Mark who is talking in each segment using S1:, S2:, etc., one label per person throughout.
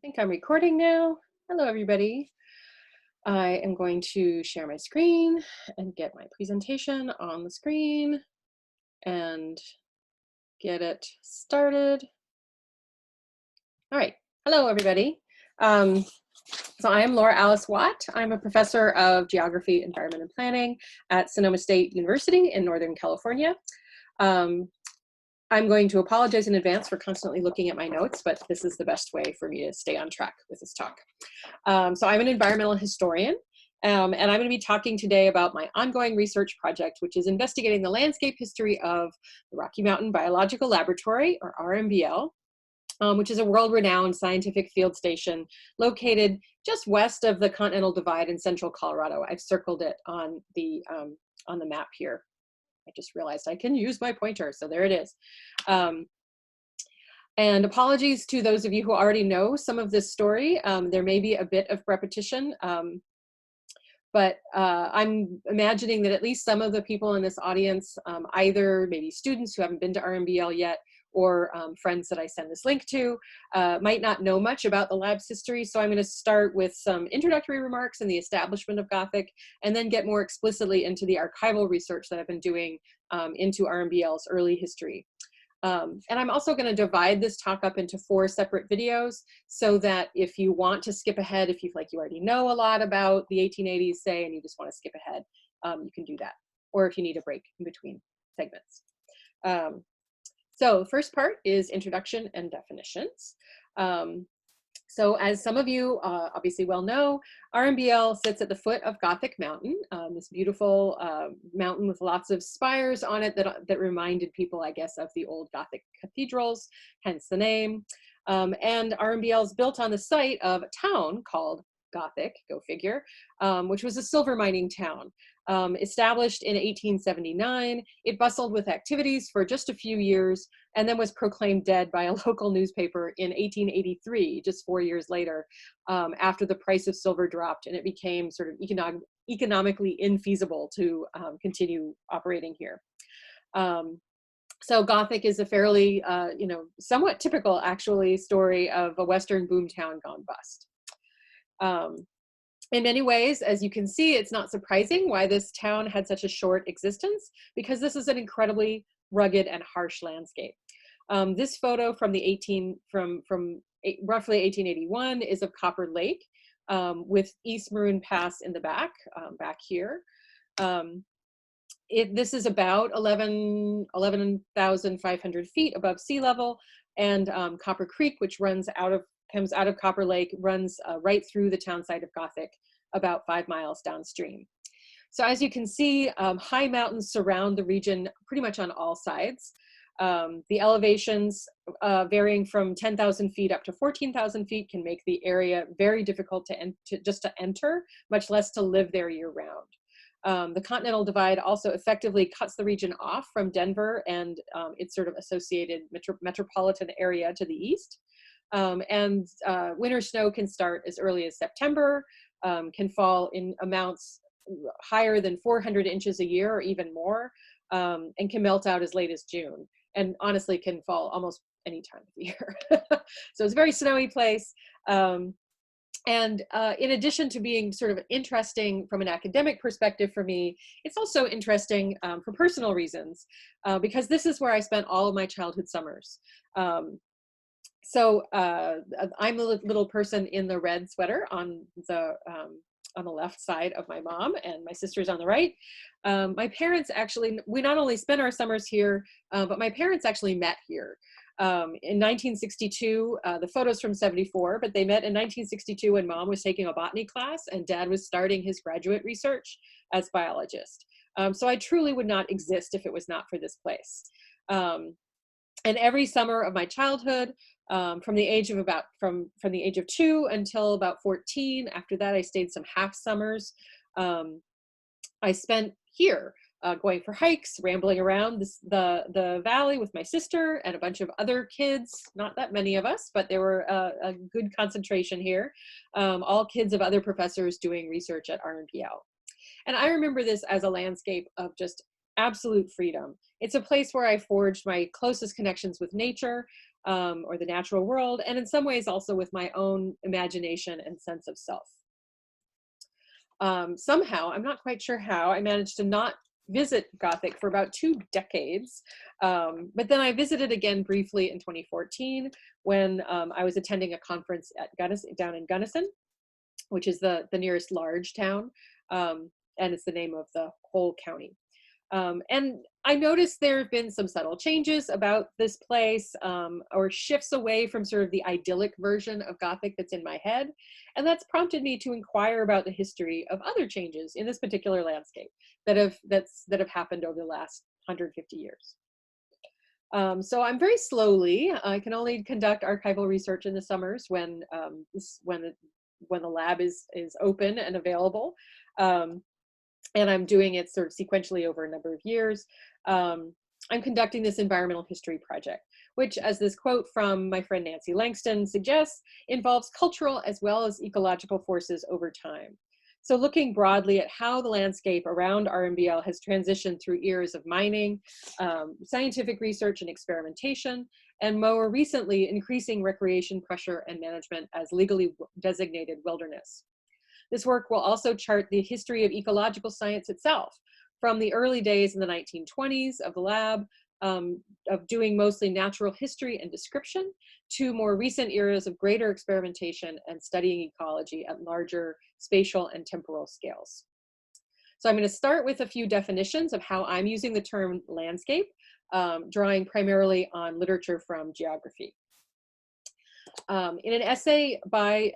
S1: think I'm recording now. Hello, everybody. I am going to share my screen and get my presentation on the screen and get it started. All right. Hello, everybody. So I am Laura Alice Watt. I'm a professor of geography, environment, and planning at Sonoma State University in Northern California. I'm going to apologize in advance for constantly looking at my notes, but this is the best way for me to stay on track with this talk. So I'm an environmental historian, and I'm going to be talking today about my ongoing research project, which is investigating the landscape history of the Rocky Mountain Biological Laboratory, or RMBL, which is a world-renowned scientific field station located just west of the Continental Divide in central Colorado. I've circled it on the map here. I just realized I can use my pointer, so there it is. And apologies to those of you who already know some of this story. There may be a bit of repetition, but I'm imagining that at least some of the people in this audience, either maybe students who haven't been to RMBL yet, or friends that I send this link to, might not know much about the lab's history. So I'm going to start with some introductory remarks and the establishment of Gothic, and then get more explicitly into the archival research that I've been doing into RMBL's early history. And I'm also going to divide this talk up into 4 separate videos so that if you want to skip ahead, if you feel like you already know a lot about the 1880s, say, and you just want to skip ahead, you can do that. Or if you need a break in between segments. So the first part is introduction and definitions. So as some of you obviously well know, RMBL sits at the foot of Gothic Mountain, this beautiful mountain with lots of spires on it that reminded people, I guess, of the old Gothic cathedrals, hence the name. And RMBL is built on the site of a town called Gothic, go figure, which was a silver mining town. Established in 1879, it bustled with activities for just a few years and then was proclaimed dead by a local newspaper in 1883, just 4 years later, after the price of silver dropped and it became sort of economically infeasible to continue operating here. So Gothic is a fairly, somewhat typical, actually, story of a Western boomtown gone bust. In many ways, as you can see, it's not surprising why this town had such a short existence, because this is an incredibly rugged and harsh landscape. This photo from roughly 1881 is of Copper Lake, with East Maroon Pass in the back here. This is about 11,500 feet above sea level, and Copper Creek, which comes out of Copper Lake, runs right through the town site of Gothic, about 5 miles downstream. So as you can see, high mountains surround the region pretty much on all sides. The elevations varying from 10,000 feet up to 14,000 feet can make the area very difficult to enter, much less to live there year round. The Continental Divide also effectively cuts the region off from Denver and its sort of associated metropolitan area to the east. Winter snow can start as early as September, can fall in amounts higher than 400 inches a year or even more, and can melt out as late as June, and honestly can fall almost any time of the year. So it's a very snowy place. In addition to being sort of interesting from an academic perspective for me, it's also interesting for personal reasons, because this is where I spent all of my childhood summers. So I'm the little person in the red sweater on the left side of my mom, and my sister's on the right. My parents actually, we not only spent our summers here, but my parents actually met here. In 1962, the photo's from 74, but they met in 1962 when mom was taking a botany class and dad was starting his graduate research as biologist. So I truly would not exist if it was not for this place. And every summer of my childhood, from the age of 2 until about 14. After that, I stayed some half summers. I spent here going for hikes, rambling around the valley with my sister and a bunch of other kids. Not that many of us, but there were a good concentration here. All kids of other professors doing research at RMBL. And I remember this as a landscape of just absolute freedom. It's a place where I forged my closest connections with nature. or the natural world, and in some ways also with my own imagination and sense of self. Somehow, I'm not quite sure how, I managed to not visit Gothic for about 2 decades. But then I visited again briefly in 2014 when I was attending a conference at down in Gunnison, which is the nearest large town, and it's the name of the whole county. And I noticed there have been some subtle changes about this place, or shifts away from sort of the idyllic version of Gothic that's in my head. And that's prompted me to inquire about the history of other changes in this particular landscape that have happened over the last 150 years. So I'm very slowly, I can only conduct archival research in the summers when when the lab is open and available. And I'm doing it sort of sequentially over a number of years. I'm conducting this environmental history project, which, as this quote from my friend Nancy Langston suggests, involves cultural as well as ecological forces over time. So looking broadly at how the landscape around RMBL has transitioned through eras of mining, scientific research and experimentation, and more recently, increasing recreation pressure and management as legally designated wilderness. This work will also chart the history of ecological science itself, from the early days in the 1920s of the lab, of doing mostly natural history and description, to more recent eras of greater experimentation and studying ecology at larger spatial and temporal scales. So I'm going to start with a few definitions of how I'm using the term landscape, drawing primarily on literature from geography. In an essay by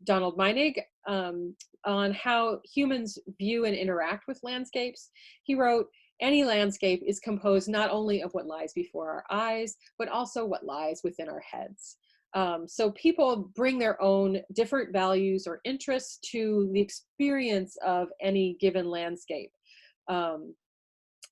S1: Donald Meinig on how humans view and interact with landscapes, he wrote, "Any landscape is composed not only of what lies before our eyes, but also what lies within our heads." So people bring their own different values or interests to the experience of any given landscape.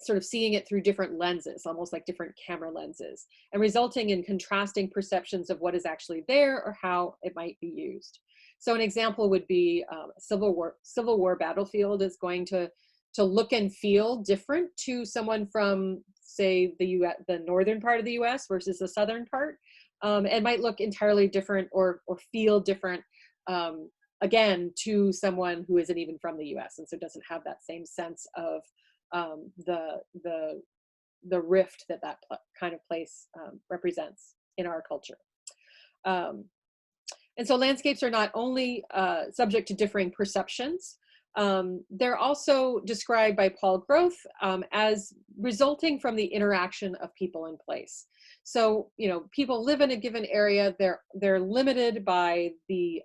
S1: Sort of seeing it through different lenses, almost like different camera lenses, and resulting in contrasting perceptions of what is actually there or how it might be used. So an example would be a Civil War battlefield is going to look and feel different to someone from, say, the northern part of the US versus the southern part, and might look entirely different or feel different, again, to someone who isn't even from the US, and so doesn't have that same sense of the rift that kind of place represents in our culture. And so landscapes are not only subject to differing perceptions, they're also described by Paul Groth as resulting from the interaction of people in place. So, you know, people live in a given area, they're limited by the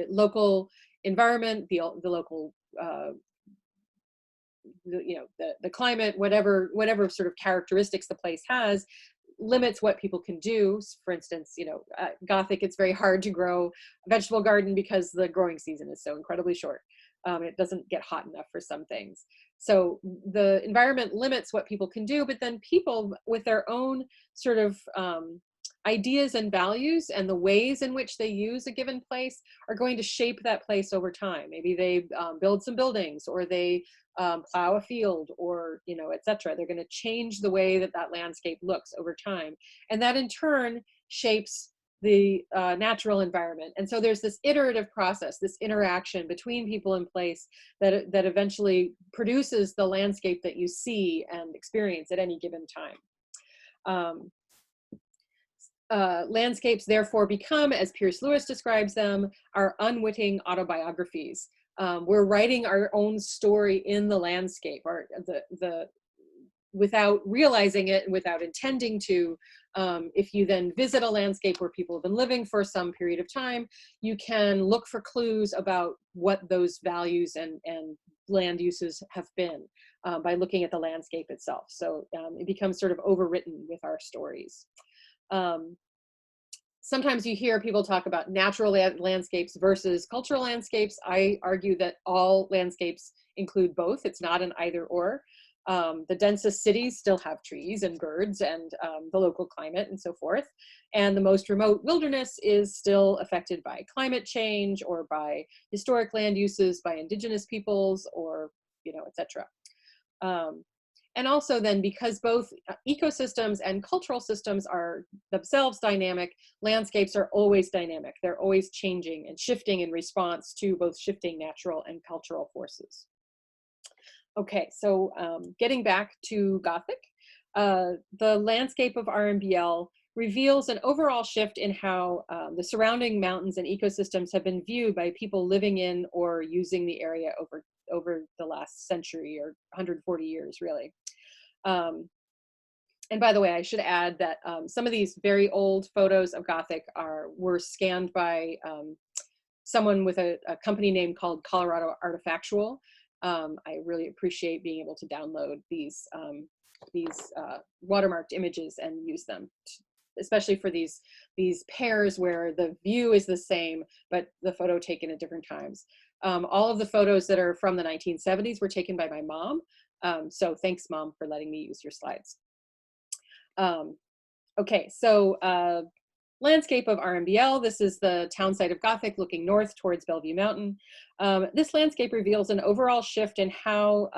S1: local environment, the local the climate, whatever sort of characteristics the place has, limits what people can do. For instance, you know, Gothic, it's very hard to grow a vegetable garden because the growing season is so incredibly short. It doesn't get hot enough for some things. So the environment limits what people can do, but then people with their own sort of ideas and values and the ways in which they use a given place are going to shape that place over time. Maybe they build some buildings, or they plow a field, or, you know, etc. They're going to change the way that that landscape looks over time. And that in turn shapes the natural environment. And so there's this iterative process, this interaction between people in place that eventually produces the landscape that you see and experience at any given time. Landscapes therefore become, as Pierce Lewis describes them, our unwitting autobiographies. We're writing our own story in the landscape, without realizing it and without intending to. If you then visit a landscape where people have been living for some period of time, you can look for clues about what those values and land uses have been by looking at the landscape itself. So it becomes sort of overwritten with our stories. Sometimes you hear people talk about natural landscapes versus cultural landscapes. I argue that all landscapes include both. It's not an either or. The densest cities still have trees and birds and the local climate and so forth. And the most remote wilderness is still affected by climate change or by historic land uses by indigenous peoples, or, you know, etc. And also then, because both ecosystems and cultural systems are themselves dynamic, landscapes are always dynamic. They're always changing and shifting in response to both shifting natural and cultural forces. Okay, so getting back to Gothic, the landscape of RMBL reveals an overall shift in how the surrounding mountains and ecosystems have been viewed by people living in or using the area over the last century or 140 years, really. And by the way, I should add that some of these very old photos of Gothic were scanned by someone with a company name called Colorado Artifactual. I really appreciate being able to download these watermarked images and use them, especially for these pairs where the view is the same, but the photo taken at different times. All of the photos that are from the 1970s were taken by my mom. So thanks, Mom, for letting me use your slides. Okay, so landscape of RMBL. This is the town site of Gothic looking north towards Bellevue Mountain. This landscape reveals an overall shift in how,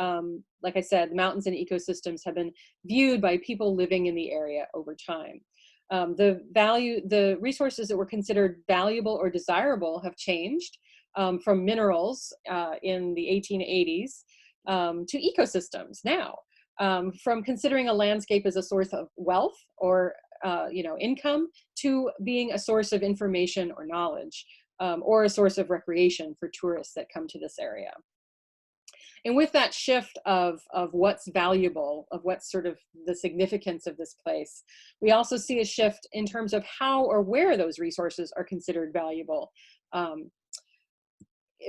S1: like I said, the mountains and ecosystems have been viewed by people living in the area over time. The resources that were considered valuable or desirable have changed from minerals in the 1880s to ecosystems now. From considering a landscape as a source of wealth or income to being a source of information or knowledge, or a source of recreation for tourists that come to this area. And with that shift of what's valuable, of what's sort of the significance of this place, we also see a shift in terms of how or where those resources are considered valuable.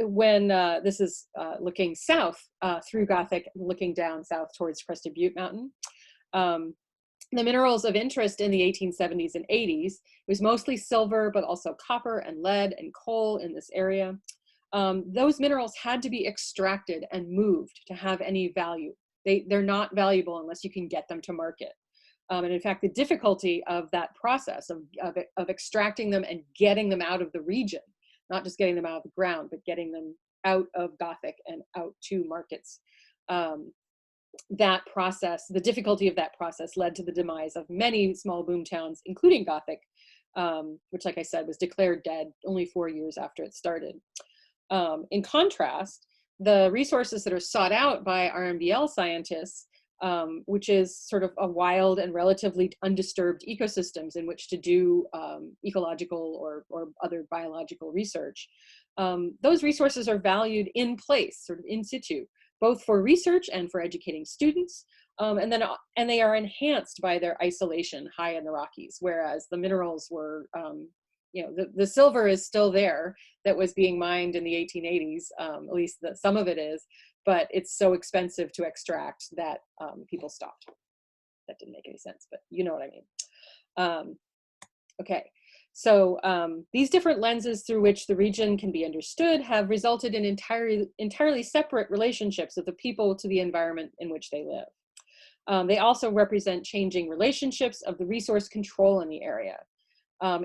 S1: When this is looking south through Gothic, looking down south towards Crested Butte Mountain. The minerals of interest in the 1870s and 80s was mostly silver, but also copper and lead and coal in this area. Those minerals had to be extracted and moved to have any value. They're not valuable unless you can get them to market. And in fact, the difficulty of that process of extracting them and getting them out of the region, not just getting them out of the ground, but getting them out of Gothic and out to markets. That process, the difficulty of that process led to the demise of many small boom towns, including Gothic, which, like I said, was declared dead only 4 years after it started. In contrast, the resources that are sought out by RMBL scientists, which is sort of a wild and relatively undisturbed ecosystems in which to do ecological or other biological research, those resources are valued in place, sort of in situ, both for research and for educating students, and they are enhanced by their isolation high in the Rockies, whereas the minerals were, the silver is still there that was being mined in the 1880s, at least some of it is, but it's so expensive to extract that people stopped. That didn't make any sense, but you know what I mean. Okay. So these different lenses through which the region can be understood have resulted in entirely separate relationships of the people to the environment in which they live. They also represent changing relationships of the resource control in the area.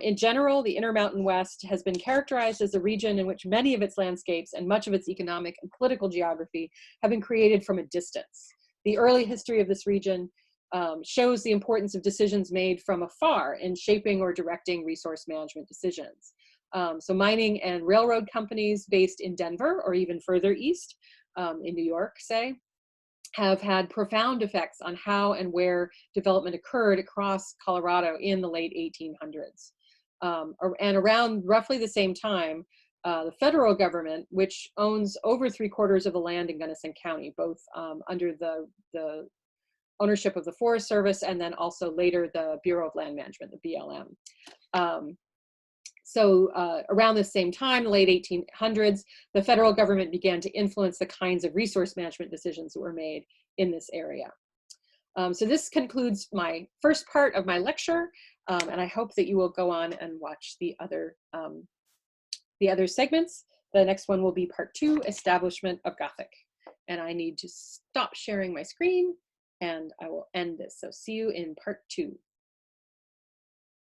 S1: In general, the Intermountain West has been characterized as a region in which many of its landscapes and much of its economic and political geography have been created from a distance. The early history of this region shows the importance of decisions made from afar in shaping or directing resource management decisions. So mining and railroad companies based in Denver or even further east in New York, say, have had profound effects on how and where development occurred across Colorado in the late 1800s. And around roughly the same time, the federal government, which owns over 3/4 of the land in Gunnison County, both under the ownership of the Forest Service and then also later the Bureau of Land Management, the BLM. So around the same time, the late 1800s, the federal government began to influence the kinds of resource management decisions that were made in this area. So this concludes my first part of my lecture, and I hope that you will go on and watch the other segments. The next one will be part 2, Establishment of Gothic. And I need to stop sharing my screen, and I will end this. So see you in part 2.